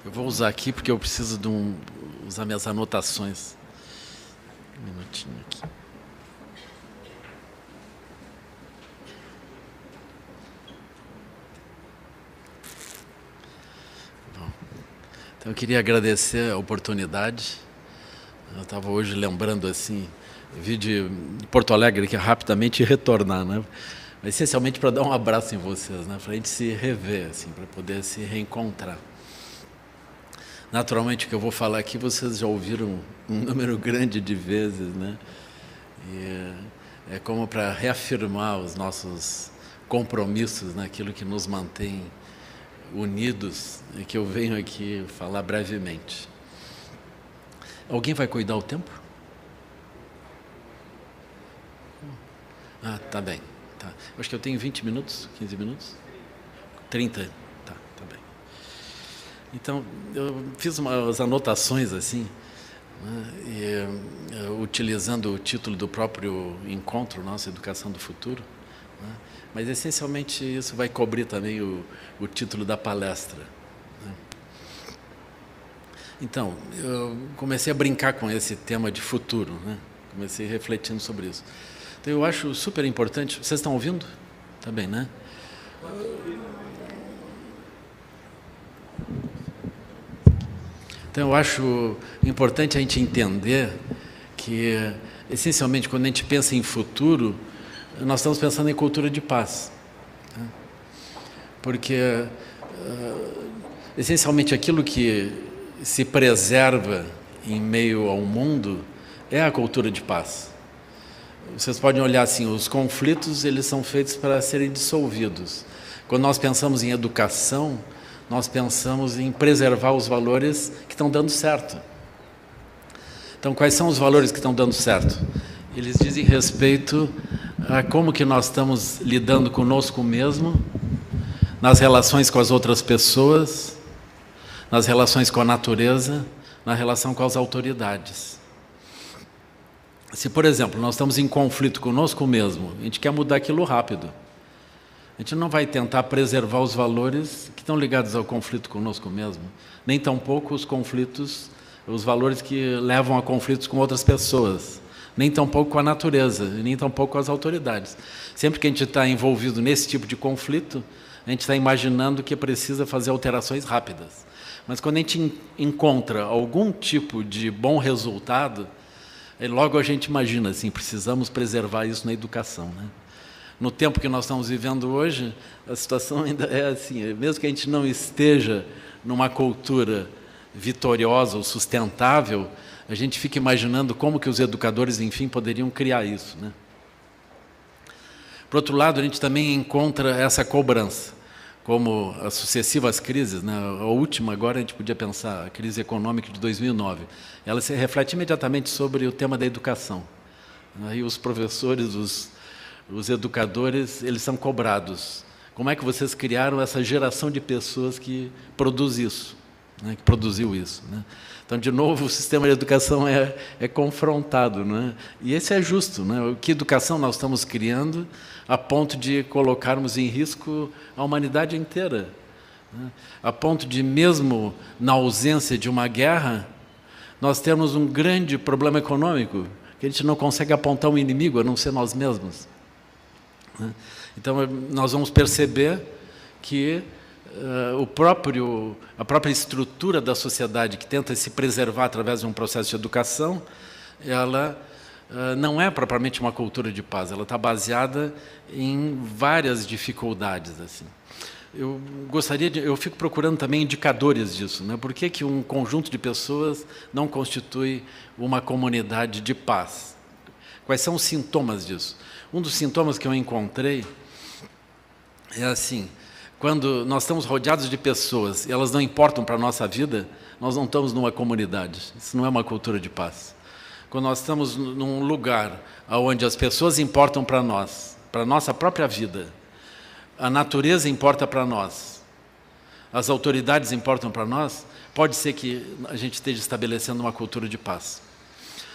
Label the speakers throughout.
Speaker 1: Eu vou usar aqui porque eu preciso usar minhas anotações. Um minutinho aqui. Bom, então eu queria agradecer a oportunidade. Eu estava hoje lembrando assim, vim de Porto Alegre aqui rapidamente e retornar, né? Mas, essencialmente para dar um abraço em vocês, né? Para a gente se rever, assim, para poder se reencontrar. Naturalmente, o que eu vou falar aqui, vocês já ouviram um número grande de vezes, né? E é como para reafirmar os nossos compromissos naquilo que nos mantém unidos e que eu venho aqui falar brevemente. Alguém vai cuidar o tempo? Ah, tá bem. Tá. Acho que eu tenho 20 minutos, 15 minutos? 30? Tá bem. Então, eu fiz umas anotações assim, né, utilizando o título do próprio encontro, nossa Educação do Futuro, né, mas essencialmente isso vai cobrir também o título da palestra. Né. Então, eu comecei a brincar com esse tema de futuro, né, comecei refletindo sobre isso. Então, eu acho super importante. Vocês estão ouvindo? Tá bem, né? Então, eu acho importante a gente entender que, essencialmente, quando a gente pensa em futuro, nós estamos pensando em cultura de paz. Né? Porque, essencialmente, aquilo que se preserva em meio ao mundo é a cultura de paz. Vocês podem olhar assim, os conflitos eles são feitos para serem dissolvidos. Quando nós pensamos em educação, nós pensamos em preservar os valores que estão dando certo. Então, quais são os valores que estão dando certo? Eles dizem respeito a como que nós estamos lidando conosco mesmo, nas relações com as outras pessoas, nas relações com a natureza, na relação com as autoridades. Se, por exemplo, nós estamos em conflito conosco mesmo, a gente quer mudar aquilo rápido. A gente não vai tentar preservar os valores que estão ligados ao conflito conosco mesmo, nem tampouco os valores que levam a conflitos com outras pessoas, nem tampouco com a natureza, nem tampouco com as autoridades. Sempre que a gente está envolvido nesse tipo de conflito, a gente está imaginando que precisa fazer alterações rápidas. Mas quando a gente encontra algum tipo de bom resultado, logo a gente imagina assim, precisamos preservar isso na educação, né? No tempo que nós estamos vivendo hoje, a situação ainda é assim, mesmo que a gente não esteja numa cultura vitoriosa ou sustentável, a gente fica imaginando como que os educadores, enfim, poderiam criar isso, né? Por outro lado, a gente também encontra essa cobrança, como as sucessivas crises, né? A última agora a gente podia pensar, a crise econômica de 2009, ela se reflete imediatamente sobre o tema da educação. Aí os professores, os educadores, eles são cobrados. Como é que vocês criaram essa geração de pessoas que produz isso, né? Que produziu isso, né? Então, de novo, o sistema de educação é confrontado, né? E esse é justo, né? Que educação nós estamos criando a ponto de colocarmos em risco a humanidade inteira, né? A ponto de, mesmo na ausência de uma guerra, nós temos um grande problema econômico, que a gente não consegue apontar um inimigo, a não ser nós mesmos. Então, nós vamos perceber que a própria estrutura da sociedade que tenta se preservar através de um processo de educação, ela não é propriamente uma cultura de paz, ela está baseada em várias dificuldades, assim. Eu fico procurando também indicadores disso, né? Por que um conjunto de pessoas não constitui uma comunidade de paz? Quais são os sintomas disso? Um dos sintomas que eu encontrei é assim, quando nós estamos rodeados de pessoas e elas não importam para a nossa vida, nós não estamos numa comunidade. Isso não é uma cultura de paz. Quando nós estamos num lugar onde as pessoas importam para nós, para a nossa própria vida, a natureza importa para nós, as autoridades importam para nós, pode ser que a gente esteja estabelecendo uma cultura de paz.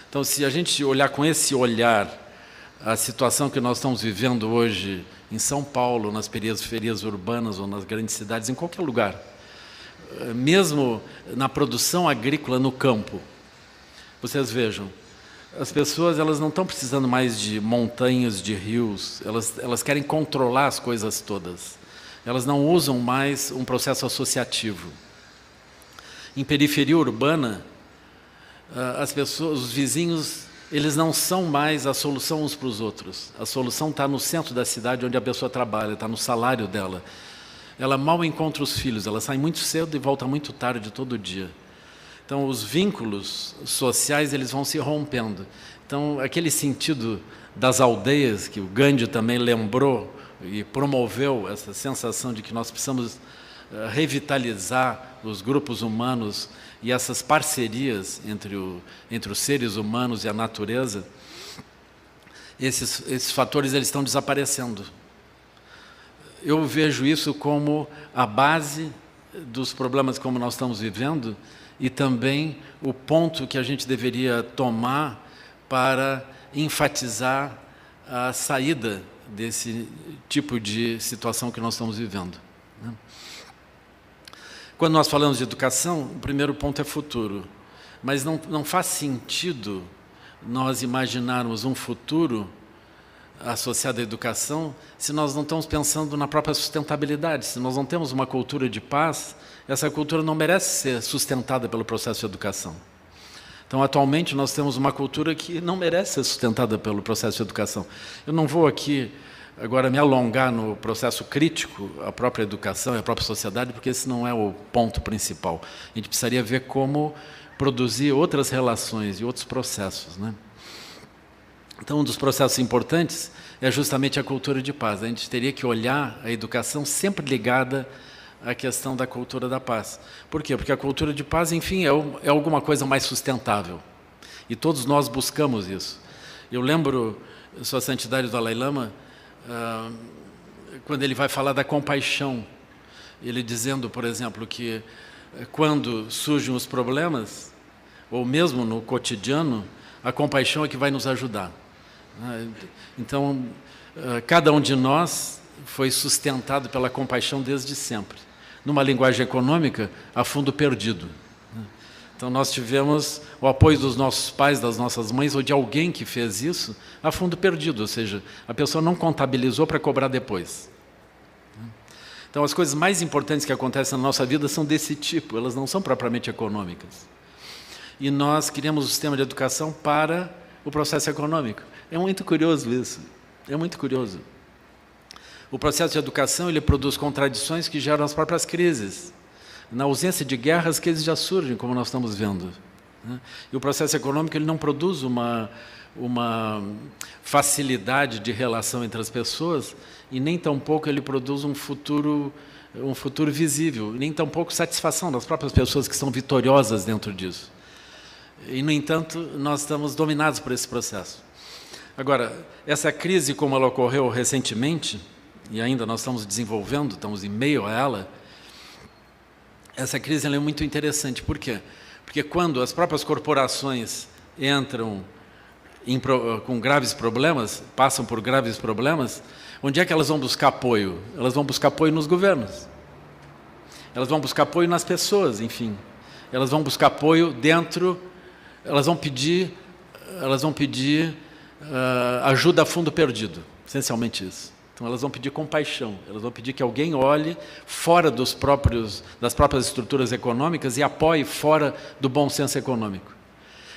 Speaker 1: Então, se a gente olhar com esse olhar a situação que nós estamos vivendo hoje em São Paulo, nas periferias urbanas ou nas grandes cidades, em qualquer lugar, mesmo na produção agrícola no campo. Vocês vejam, as pessoas elas não estão precisando mais de montanhas, de rios, elas querem controlar as coisas todas. Elas não usam mais um processo associativo. Em periferia urbana, as pessoas, os vizinhos, eles não são mais a solução uns para os outros. A solução está no centro da cidade onde a pessoa trabalha, está no salário dela. Ela mal encontra os filhos, ela sai muito cedo e volta muito tarde todo dia. Então, os vínculos sociais eles vão se rompendo. Então, aquele sentido das aldeias, que o Gandhi também lembrou e promoveu essa sensação de que nós precisamos revitalizar os grupos humanos e essas parcerias entre os seres humanos e a natureza, esses fatores eles estão desaparecendo. Eu vejo isso como a base dos problemas como nós estamos vivendo e também o ponto que a gente deveria tomar para enfatizar a saída desse tipo de situação que nós estamos vivendo. Quando nós falamos de educação, o primeiro ponto é futuro, mas não faz sentido nós imaginarmos um futuro associado à educação se nós não estamos pensando na própria sustentabilidade. Se nós não temos uma cultura de paz, essa cultura não merece ser sustentada pelo processo de educação. Então, atualmente, nós temos uma cultura que não merece ser sustentada pelo processo de educação. Eu não vou aqui agora me alongar no processo crítico, a própria educação e a própria sociedade, porque esse não é o ponto principal. A gente precisaria ver como produzir outras relações e outros processos, né? Então, um dos processos importantes é justamente a cultura de paz. A gente teria que olhar a educação sempre ligada à questão da cultura da paz. Por quê? Porque a cultura de paz, enfim, é alguma coisa mais sustentável. E todos nós buscamos isso. Eu lembro, Sua Santidade o Dalai Lama, quando ele vai falar da compaixão, ele dizendo, por exemplo, que quando surgem os problemas, ou mesmo no cotidiano, a compaixão é que vai nos ajudar. Então, cada um de nós foi sustentado pela compaixão desde sempre. Numa linguagem econômica, a fundo perdido. Então, nós tivemos o apoio dos nossos pais, das nossas mães, ou de alguém que fez isso, a fundo perdido, ou seja, a pessoa não contabilizou para cobrar depois. Então, as coisas mais importantes que acontecem na nossa vida são desse tipo, elas não são propriamente econômicas. E nós criamos um sistema de educação para o processo econômico. É muito curioso isso, é muito curioso. O processo de educação ele produz contradições que geram as próprias crises. Na ausência de guerras, as crises já surgem, como nós estamos vendo. E o processo econômico ele não produz uma facilidade de relação entre as pessoas e nem tampouco ele produz um futuro visível, nem tampouco satisfação das próprias pessoas que são vitoriosas dentro disso. E, no entanto, nós estamos dominados por esse processo. Agora, essa crise, como ela ocorreu recentemente, e ainda nós estamos desenvolvendo, estamos em meio a ela, essa crise ela é muito interessante. Por quê? Porque quando as próprias corporações entram com graves problemas, passam por graves problemas, onde é que elas vão buscar apoio? Elas vão buscar apoio nos governos. Elas vão buscar apoio nas pessoas, enfim. Elas vão buscar apoio dentro, elas vão pedir ajuda a fundo perdido, essencialmente isso. Então, elas vão pedir compaixão, elas vão pedir que alguém olhe fora das próprias estruturas econômicas e apoie fora do bom senso econômico.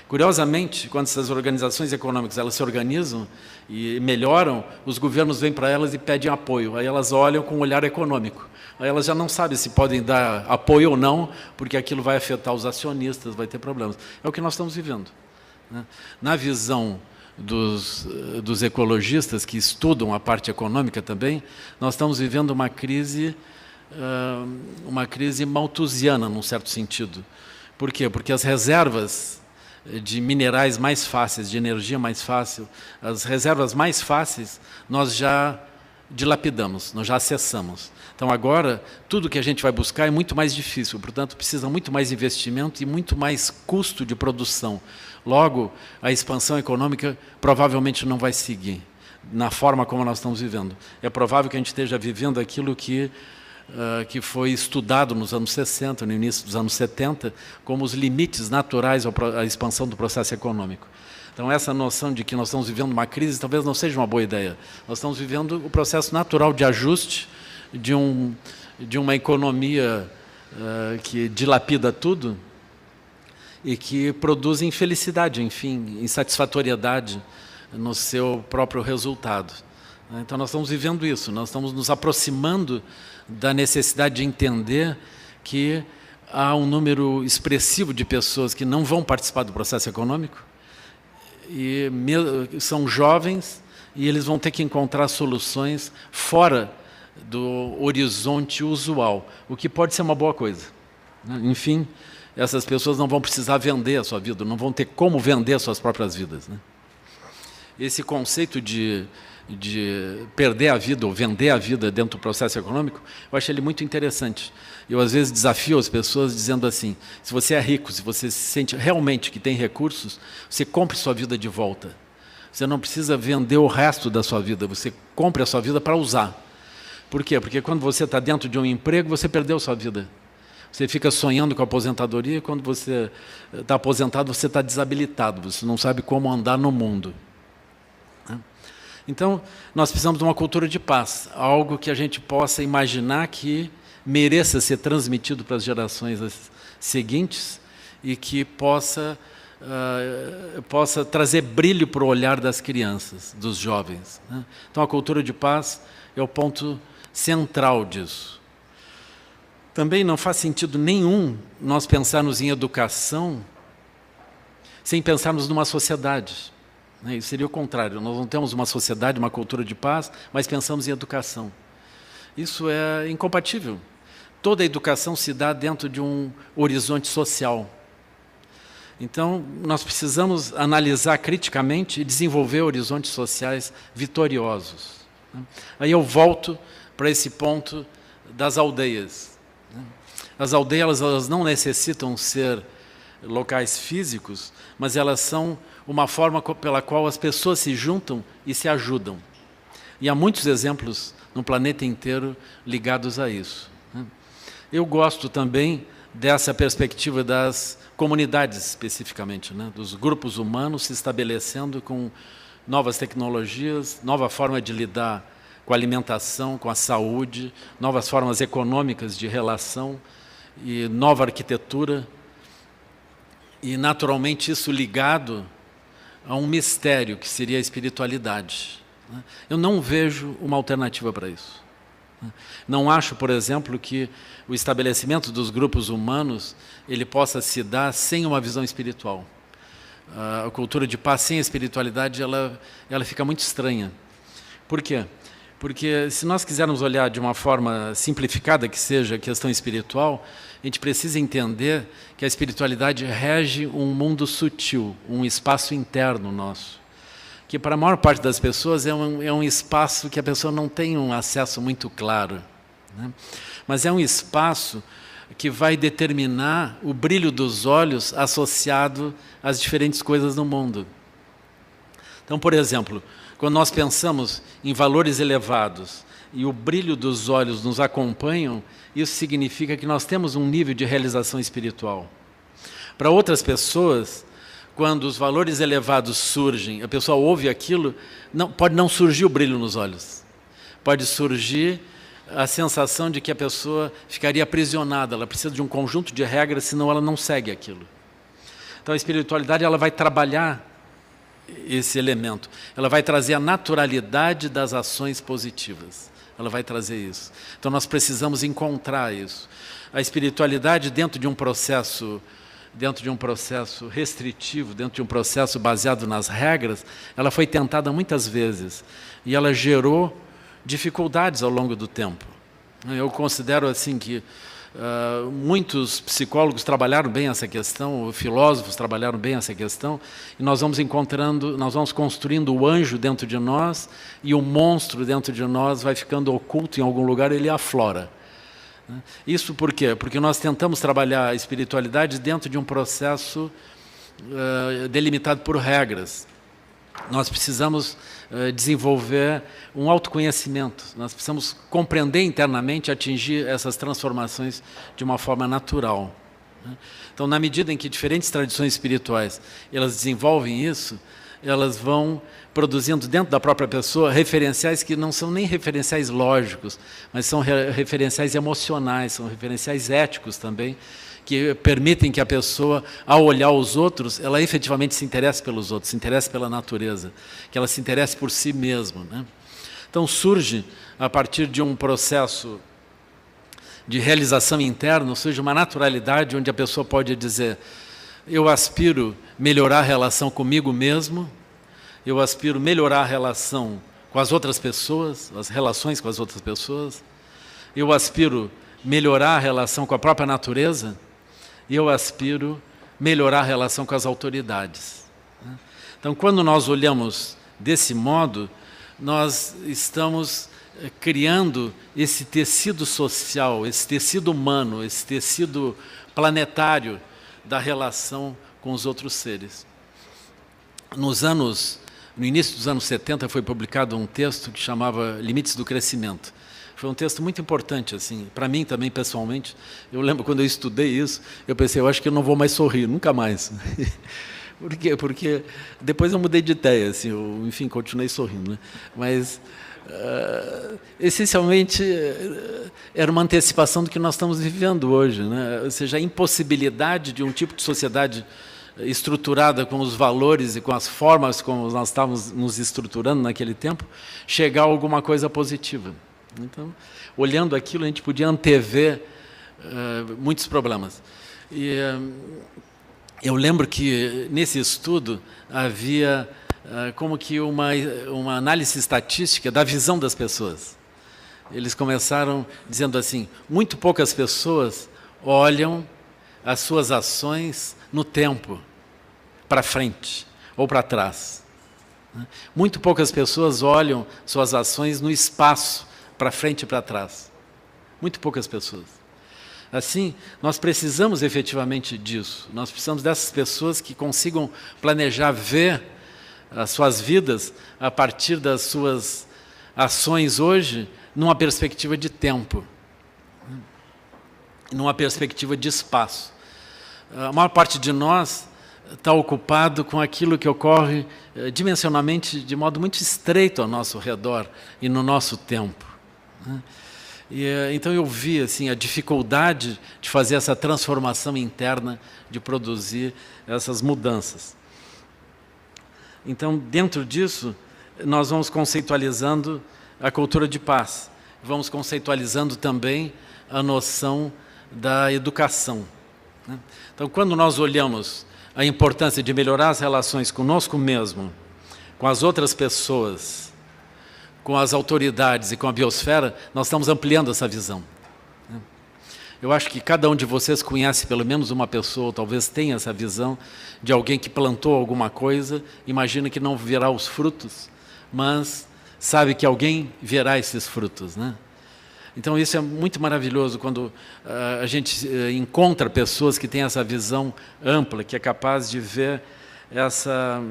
Speaker 1: Curiosamente, quando essas organizações econômicas elas se organizam e melhoram, os governos vêm para elas e pedem apoio. Aí elas olham com um olhar econômico. Aí elas já não sabem se podem dar apoio ou não, porque aquilo vai afetar os acionistas, vai ter problemas. É o que nós estamos vivendo, né? Na visão dos ecologistas que estudam a parte econômica também, nós estamos vivendo uma crise malthusiana, num certo sentido. Por quê? Porque as reservas de minerais mais fáceis, de energia mais fácil, as reservas mais fáceis, nós já dilapidamos, nós já acessamos. Então, agora, tudo que a gente vai buscar é muito mais difícil, portanto, precisa muito mais investimento e muito mais custo de produção. Logo, a expansão econômica provavelmente não vai seguir na forma como nós estamos vivendo. É provável que a gente esteja vivendo aquilo que que foi estudado nos anos 60, no início dos anos 70, como os limites naturais à expansão do processo econômico. Então, essa noção de que nós estamos vivendo uma crise talvez não seja uma boa ideia. Nós estamos vivendo o processo natural de ajuste de uma economia que dilapida tudo e que produz infelicidade, enfim, insatisfatoriedade no seu próprio resultado. Então, nós estamos vivendo isso, nós estamos nos aproximando da necessidade de entender que há um número expressivo de pessoas que não vão participar do processo econômico, e são jovens, e eles vão ter que encontrar soluções fora do horizonte usual, o que pode ser uma boa coisa. Enfim, essas pessoas não vão precisar vender a sua vida, não vão ter como vender as suas próprias vidas. Esse conceito de perder a vida ou vender a vida dentro do processo econômico, eu acho ele muito interessante. Eu, às vezes, desafio as pessoas dizendo assim, se você é rico, se você se sente realmente que tem recursos, você compre sua vida de volta. Você não precisa vender o resto da sua vida, você compre a sua vida para usar. Por quê? Porque quando você está dentro de um emprego, você perdeu sua vida. Você fica sonhando com a aposentadoria, e quando você está aposentado, você está desabilitado, você não sabe como andar no mundo. Então, nós precisamos de uma cultura de paz, algo que a gente possa imaginar que mereça ser transmitido para as gerações seguintes e que possa trazer brilho para o olhar das crianças, dos jovens. Então, a cultura de paz é o ponto central disso. Também não faz sentido nenhum nós pensarmos em educação sem pensarmos numa sociedade. Isso seria o contrário, nós não temos uma sociedade, uma cultura de paz, mas pensamos em educação. Isso é incompatível. Toda a educação se dá dentro de um horizonte social. Então, nós precisamos analisar criticamente e desenvolver horizontes sociais vitoriosos. Aí eu volto para esse ponto das aldeias. As aldeias elas não necessitam ser locais físicos, mas elas são uma forma pela qual as pessoas se juntam e se ajudam. E há muitos exemplos no planeta inteiro ligados a isso. Eu gosto também dessa perspectiva das comunidades, especificamente, dos grupos humanos se estabelecendo com novas tecnologias, nova forma de lidar com a alimentação, com a saúde, novas formas econômicas de relação e nova arquitetura. E, naturalmente, isso ligado a um mistério, que seria a espiritualidade. Eu não vejo uma alternativa para isso. Não acho, por exemplo, que o estabelecimento dos grupos humanos ele possa se dar sem uma visão espiritual. A cultura de paz sem a espiritualidade ela fica muito estranha. Por quê? Porque se nós quisermos olhar de uma forma simplificada que seja a questão espiritual, a gente precisa entender que a espiritualidade rege um mundo sutil, um espaço interno nosso, que para a maior parte das pessoas é um espaço que a pessoa não tem um acesso muito claro, mas é um espaço que vai determinar o brilho dos olhos associado às diferentes coisas no mundo. Então, por exemplo, quando nós pensamos em valores elevados e o brilho dos olhos nos acompanham, isso significa que nós temos um nível de realização espiritual. Para outras pessoas, quando os valores elevados surgem, a pessoa ouve aquilo, pode não surgir o brilho nos olhos. Pode surgir a sensação de que a pessoa ficaria aprisionada, ela precisa de um conjunto de regras, senão ela não segue aquilo. Então a espiritualidade ela vai trabalhar esse elemento, ela vai trazer a naturalidade das ações positivas, ela vai trazer isso. Então nós precisamos encontrar isso. A espiritualidade dentro de um processo restritivo, dentro de um processo baseado nas regras, ela foi tentada muitas vezes e ela gerou dificuldades ao longo do tempo. Eu considero assim que muitos psicólogos trabalharam bem essa questão, filósofos trabalharam bem essa questão, e nós vamos construindo o anjo dentro de nós, e o monstro dentro de nós vai ficando oculto em algum lugar, ele aflora. Isso por quê? Porque nós tentamos trabalhar a espiritualidade dentro de um processo delimitado por regras. nós precisamos desenvolver um autoconhecimento, nós precisamos compreender internamente e atingir essas transformações de uma forma natural. Então, na medida em que diferentes tradições espirituais elas desenvolvem isso, elas vão produzindo dentro da própria pessoa referenciais que não são nem referenciais lógicos, mas são referenciais emocionais, são referenciais éticos também, que permitem que a pessoa, ao olhar os outros, ela efetivamente se interesse pelos outros, se interesse pela natureza, que ela se interesse por si mesma, né? Então surge, a partir de um processo de realização interna, surge uma naturalidade onde a pessoa pode dizer: eu aspiro melhorar a relação comigo mesmo, eu aspiro melhorar a relação com as outras pessoas, as relações com as outras pessoas, eu aspiro melhorar a relação com a própria natureza, e eu aspiro melhorar a relação com as autoridades. Então, quando nós olhamos desse modo, nós estamos criando esse tecido social, esse tecido humano, esse tecido planetário da relação com os outros seres. No início dos anos 70, foi publicado um texto que chamava Limites do Crescimento. Foi um texto muito importante, assim, para mim também, pessoalmente. Eu lembro quando eu estudei isso, eu pensei, eu acho que eu não vou mais sorrir, nunca mais. Por quê? Porque depois eu mudei de ideia, assim, eu, enfim, continuei sorrindo, né? Mas, essencialmente, era uma antecipação do que nós estamos vivendo hoje, né? Ou seja, a impossibilidade de um tipo de sociedade estruturada com os valores e com as formas como nós estávamos nos estruturando naquele tempo, chegar a alguma coisa positiva. Então, olhando aquilo, a gente podia antever muitos problemas. E eu lembro que, nesse estudo, havia como que uma análise estatística da visão das pessoas. Eles começaram dizendo assim: muito poucas pessoas olham as suas ações no tempo, para frente ou para trás. Muito poucas pessoas olham suas ações no espaço, para frente e para trás. Muito poucas pessoas. Assim, nós precisamos efetivamente disso. Nós precisamos dessas pessoas que consigam planejar, ver as suas vidas a partir das suas ações hoje, numa perspectiva de tempo, numa perspectiva de espaço. A maior parte de nós está ocupado com aquilo que ocorre dimensionalmente de modo muito estreito ao nosso redor e no nosso tempo. E, então eu vi assim, a dificuldade de fazer essa transformação interna, de produzir essas mudanças. Então, dentro disso, nós vamos conceitualizando a cultura de paz, vamos conceitualizando também a noção da educação. Então, quando nós olhamos a importância de melhorar as relações conosco mesmo, com as outras pessoas, com as autoridades e com a biosfera, nós estamos ampliando essa visão. Eu acho que cada um de vocês conhece pelo menos uma pessoa, ou talvez tenha essa visão de alguém que plantou alguma coisa, imagina que não verá os frutos, mas sabe que alguém verá esses frutos, né? Então isso é muito maravilhoso quando a gente encontra pessoas que têm essa visão ampla, que é capaz de ver essa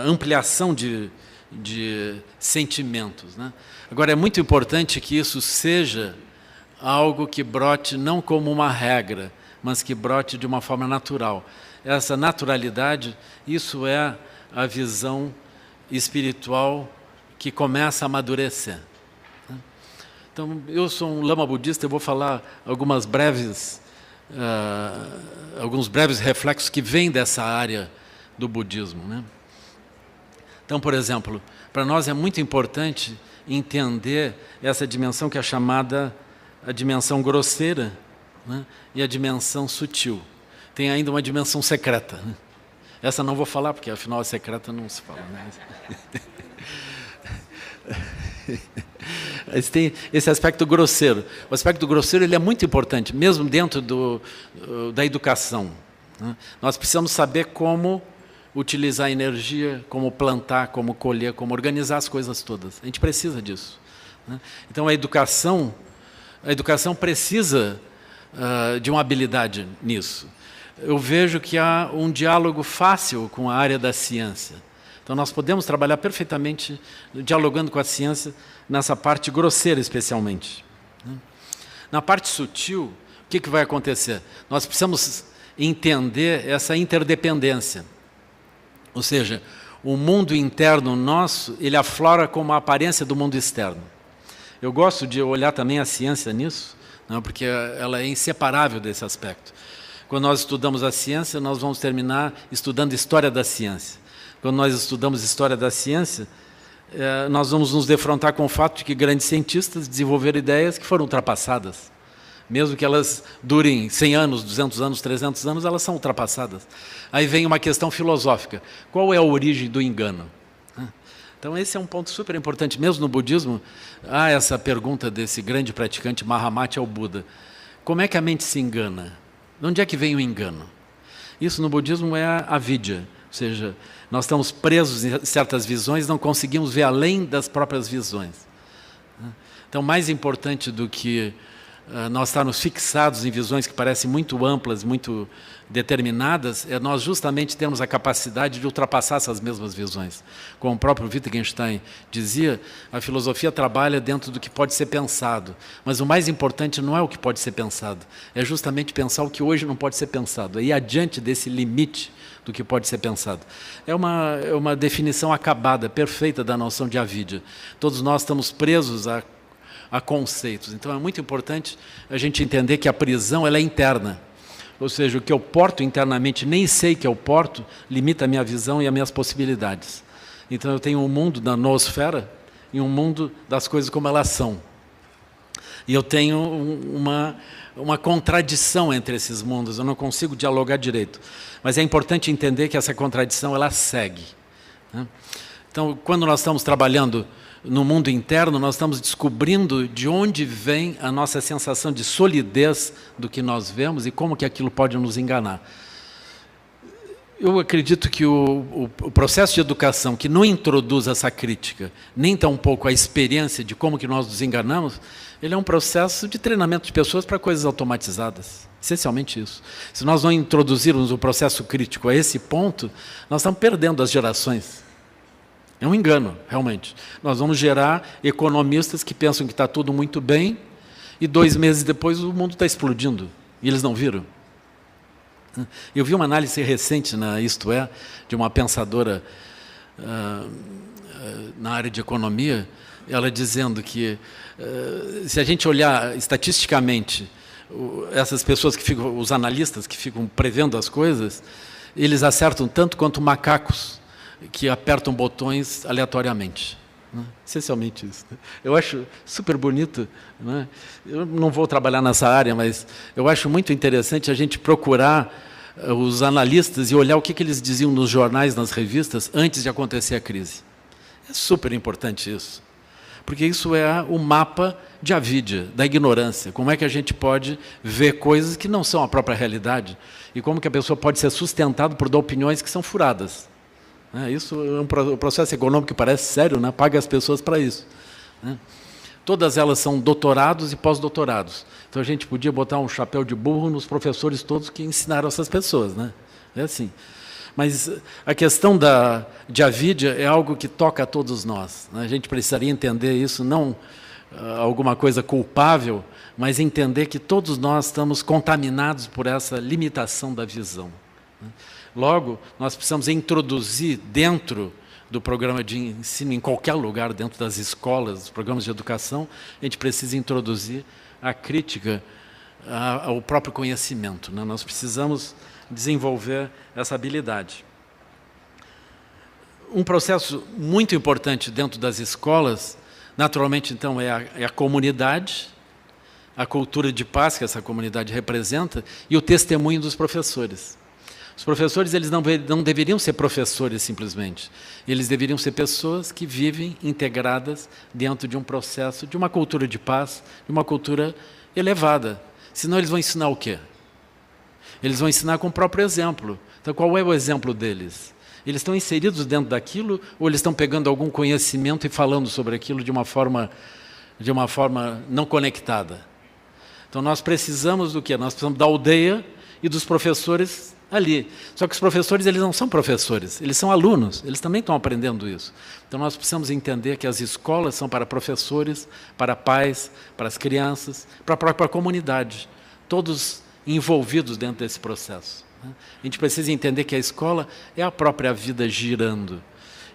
Speaker 1: ampliação de sentimentos, né? Agora, é muito importante que isso seja algo que brote não como uma regra, mas que brote de uma forma natural. Essa naturalidade, isso é a visão espiritual que começa a amadurecer. Então, eu sou um lama budista, eu vou falar alguns breves reflexos que vêm dessa área do budismo, né? Então, por exemplo, para nós é muito importante entender essa dimensão que é chamada a dimensão grosseira, né, e a dimensão sutil. Tem ainda uma dimensão secreta, né? Essa não vou falar, porque afinal a secreta não se fala, né? Mas tem esse aspecto grosseiro. O aspecto grosseiro ele é muito importante, mesmo dentro da educação, né? Nós precisamos saber como utilizar a energia, como plantar, como colher, como organizar as coisas todas. A gente precisa disso, né? Então a educação precisa de uma habilidade nisso. eu vejo que há um diálogo fácil com a área da ciência. Então, nós podemos trabalhar perfeitamente dialogando com a ciência nessa parte grosseira, especialmente. Na parte sutil, o que vai acontecer? Nós precisamos entender essa interdependência. Ou seja, o mundo interno nosso, ele aflora como a aparência do mundo externo. Eu gosto de olhar também a ciência nisso, não, porque ela é inseparável desse aspecto. Quando nós estudamos a ciência, nós vamos terminar estudando história da ciência. Quando nós estudamos história da ciência, nós vamos nos defrontar com o fato de que grandes cientistas desenvolveram ideias que foram ultrapassadas. Mesmo que elas durem 100 anos, 200 anos, 300 anos, elas são ultrapassadas. Aí vem uma questão filosófica. Qual é a origem do engano? Então, esse é um ponto super importante. Mesmo no budismo, há essa pergunta desse grande praticante Mahamati ao Buda. Como é que a mente se engana? De onde é que vem o engano? Isso no budismo é a avidya. Ou seja, nós estamos presos em certas visões, não conseguimos ver além das próprias visões. Então, mais importante do que nós estarmos fixados em visões que parecem muito amplas, muito determinadas, é nós justamente termos a capacidade de ultrapassar essas mesmas visões. Como o próprio Wittgenstein dizia, a filosofia trabalha dentro do que pode ser pensado, mas o mais importante não é o que pode ser pensado, é justamente pensar o que hoje não pode ser pensado, é ir adiante desse limite do que pode ser pensado. É uma definição acabada, perfeita da noção de avidya. Todos nós estamos presos a conceitos. Então, é muito importante a gente entender que a prisão ela é interna. Ou seja, o que eu porto internamente, nem sei que eu porto, limita a minha visão e as minhas possibilidades. Então, eu tenho um mundo da noosfera e um mundo das coisas como elas são. E eu tenho uma contradição entre esses mundos, eu não consigo dialogar direito. Mas é importante entender que essa contradição ela segue. Então, quando nós estamos trabalhando no mundo interno, nós estamos descobrindo de onde vem a nossa sensação de solidez do que nós vemos e como que aquilo pode nos enganar. Eu acredito que o processo de educação que não introduz essa crítica, nem tampouco a experiência de como que nós nos enganamos, ele é um processo de treinamento de pessoas para coisas automatizadas. Essencialmente isso. Se nós não introduzirmos o processo crítico a esse ponto, nós estamos perdendo as gerações. É um engano, realmente. Nós vamos gerar economistas que pensam que está tudo muito bem e 2 meses depois o mundo está explodindo. E eles não viram. Eu vi uma análise recente na Isto É, de uma pensadora na área de economia, ela dizendo que se a gente olhar estatisticamente essas pessoas que ficam, os analistas que ficam prevendo as coisas, eles acertam tanto quanto macacos que apertam botões aleatoriamente. Essencialmente isso. Eu acho super bonito, né? Eu não vou trabalhar nessa área, mas eu acho muito interessante a gente procurar os analistas e olhar o que eles diziam nos jornais, nas revistas, antes de acontecer a crise. É super importante isso, porque isso é o mapa de avidya, da ignorância. Como é que a gente pode ver coisas que não são a própria realidade e como que a pessoa pode ser sustentada por opiniões que são furadas. Isso é um processo econômico que parece sério, né? Paga as pessoas para isso. Todas elas são doutorados e pós-doutorados. Então, a gente podia botar um chapéu de burro nos professores todos que ensinaram essas pessoas. Né? É assim. Mas a questão de avidya é algo que toca a todos nós. Né? A gente precisaria entender isso, não alguma coisa culpável, mas entender que todos nós estamos contaminados por essa limitação da visão. Né? Logo, nós precisamos introduzir dentro do programa de ensino, em qualquer lugar, dentro das escolas, dos programas de educação, a gente precisa introduzir a crítica ao próprio conhecimento. Né? Nós precisamos desenvolver essa habilidade. Um processo muito importante dentro das escolas, naturalmente, então, é a comunidade, a cultura de paz que essa comunidade representa e o testemunho dos professores. Os professores eles não deveriam ser professores simplesmente. Eles deveriam ser pessoas que vivem integradas dentro de um processo, de uma cultura de paz, de uma cultura elevada. Senão eles vão ensinar o quê? Eles vão ensinar com o próprio exemplo. Então, qual é o exemplo deles? Eles estão inseridos dentro daquilo ou eles estão pegando algum conhecimento e falando sobre aquilo de uma forma não conectada? Então, nós precisamos do quê? Nós precisamos da aldeia e dos professores ali. Só que os professores, eles não são professores, eles são alunos, eles também estão aprendendo isso. Então nós precisamos entender que as escolas são para professores, para pais, para as crianças, para a própria comunidade, todos envolvidos dentro desse processo. A gente precisa entender que a escola é a própria vida girando.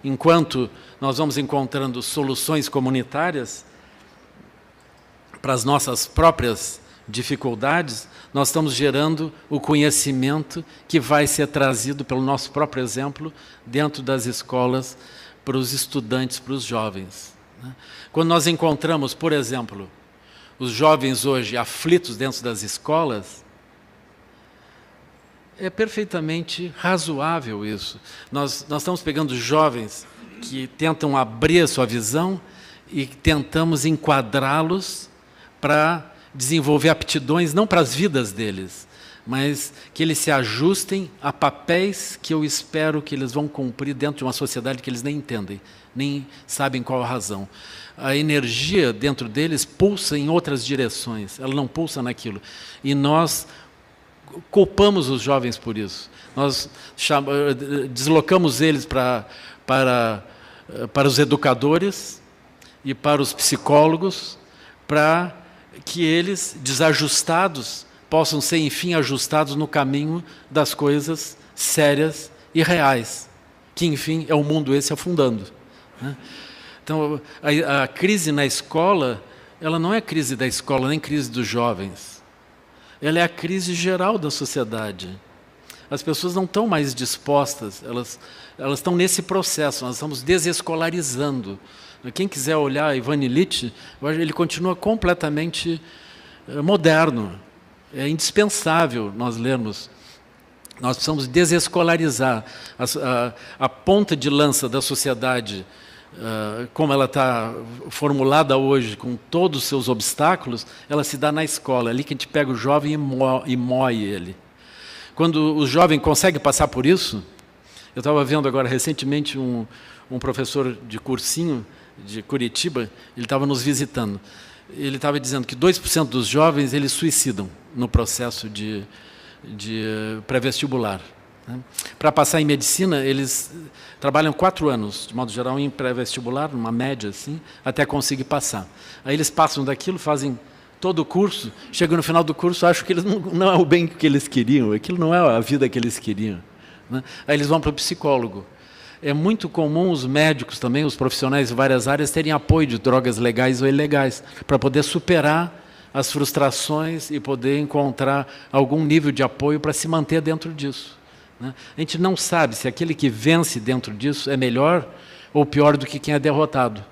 Speaker 1: Enquanto nós vamos encontrando soluções comunitárias para as nossas próprias dificuldades, nós estamos gerando o conhecimento que vai ser trazido pelo nosso próprio exemplo dentro das escolas para os estudantes, para os jovens. Quando nós encontramos, por exemplo, os jovens hoje aflitos dentro das escolas, é perfeitamente razoável isso. Nós estamos pegando jovens que tentam abrir a sua visão e tentamos enquadrá-los para desenvolver aptidões, não para as vidas deles, mas que eles se ajustem a papéis que eu espero que eles vão cumprir dentro de uma sociedade que eles nem entendem, nem sabem qual a razão. A energia dentro deles pulsa em outras direções, ela não pulsa naquilo. E nós culpamos os jovens por isso. Nós deslocamos eles para os educadores e para os psicólogos, para que eles, desajustados, possam ser, enfim, ajustados no caminho das coisas sérias e reais, que, enfim, é o mundo esse afundando. Então, a crise na escola, ela não é crise da escola, nem crise dos jovens. Ela é a crise geral da sociedade. As pessoas não estão mais dispostas, elas estão nesse processo, nós estamos desescolarizando. Quem quiser olhar Ivan Illich, ele continua completamente moderno. É indispensável nós lermos. Nós precisamos desescolarizar. A ponta de lança da sociedade, como ela está formulada hoje, com todos os seus obstáculos, ela se dá na escola. É ali que a gente pega o jovem e moe ele. Quando o jovem consegue passar por isso, eu estava vendo agora recentemente um professor de cursinho de Curitiba, ele estava nos visitando. Ele estava dizendo que 2% dos jovens eles suicidam no processo de pré-vestibular. Para passar em medicina, eles trabalham 4 anos, de modo geral, em pré-vestibular, numa média assim, até conseguir passar. Aí eles passam daquilo, fazem todo o curso, chegam no final do curso, acham que eles não é o bem que eles queriam, aquilo não é a vida que eles queriam. Aí eles vão para o psicólogo. É muito comum os médicos também, os profissionais de várias áreas, terem apoio de drogas legais ou ilegais, para poder superar as frustrações e poder encontrar algum nível de apoio para se manter dentro disso. A gente não sabe se aquele que vence dentro disso é melhor ou pior do que quem é derrotado.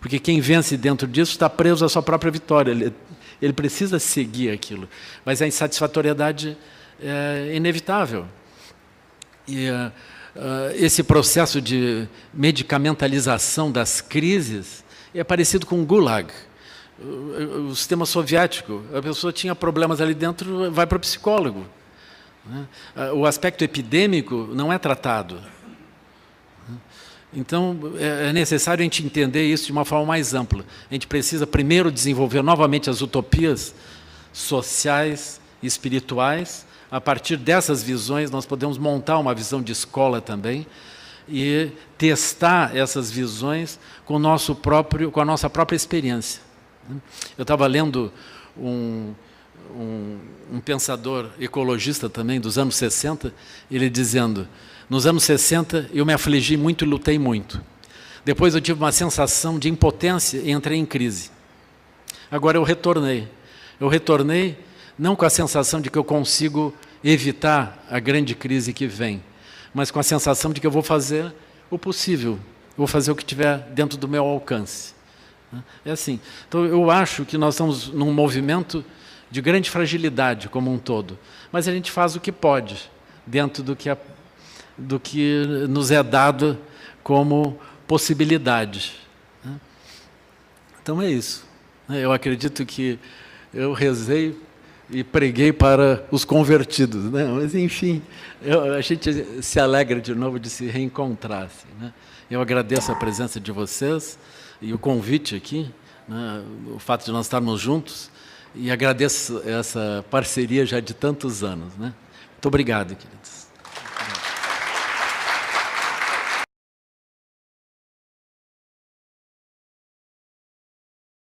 Speaker 1: Porque quem vence dentro disso está preso à sua própria vitória, ele precisa seguir aquilo. Mas a insatisfatoriedade é inevitável. E esse processo de medicamentalização das crises é parecido com o Gulag. O sistema soviético, a pessoa tinha problemas ali dentro, vai para o psicólogo. O aspecto epidêmico não é tratado. Então, é necessário a gente entender isso de uma forma mais ampla. A gente precisa primeiro desenvolver novamente as utopias sociais e espirituais. A partir dessas visões, nós podemos montar uma visão de escola também e testar essas visões com a nossa própria experiência. Eu estava lendo um pensador ecologista também, dos anos 60, ele dizendo: nos anos 60 eu me afligi muito e lutei muito. Depois eu tive uma sensação de impotência e entrei em crise. Agora eu retornei. Eu retornei não com a sensação de que eu consigo evitar a grande crise que vem, mas com a sensação de que eu vou fazer o possível, vou fazer o que estiver dentro do meu alcance. É assim. Então eu acho que nós estamos num movimento de grande fragilidade como um todo, mas a gente faz o que pode, dentro do que nos é dado como possibilidade. Então é isso. Eu acredito que eu rezei e preguei para os convertidos, né? Mas, enfim, a gente se alegra de novo de se reencontrar. Assim, né? Eu agradeço a presença de vocês e o convite aqui, né? O fato de nós estarmos juntos, e agradeço essa parceria já de tantos anos, né? Muito obrigado, queridos.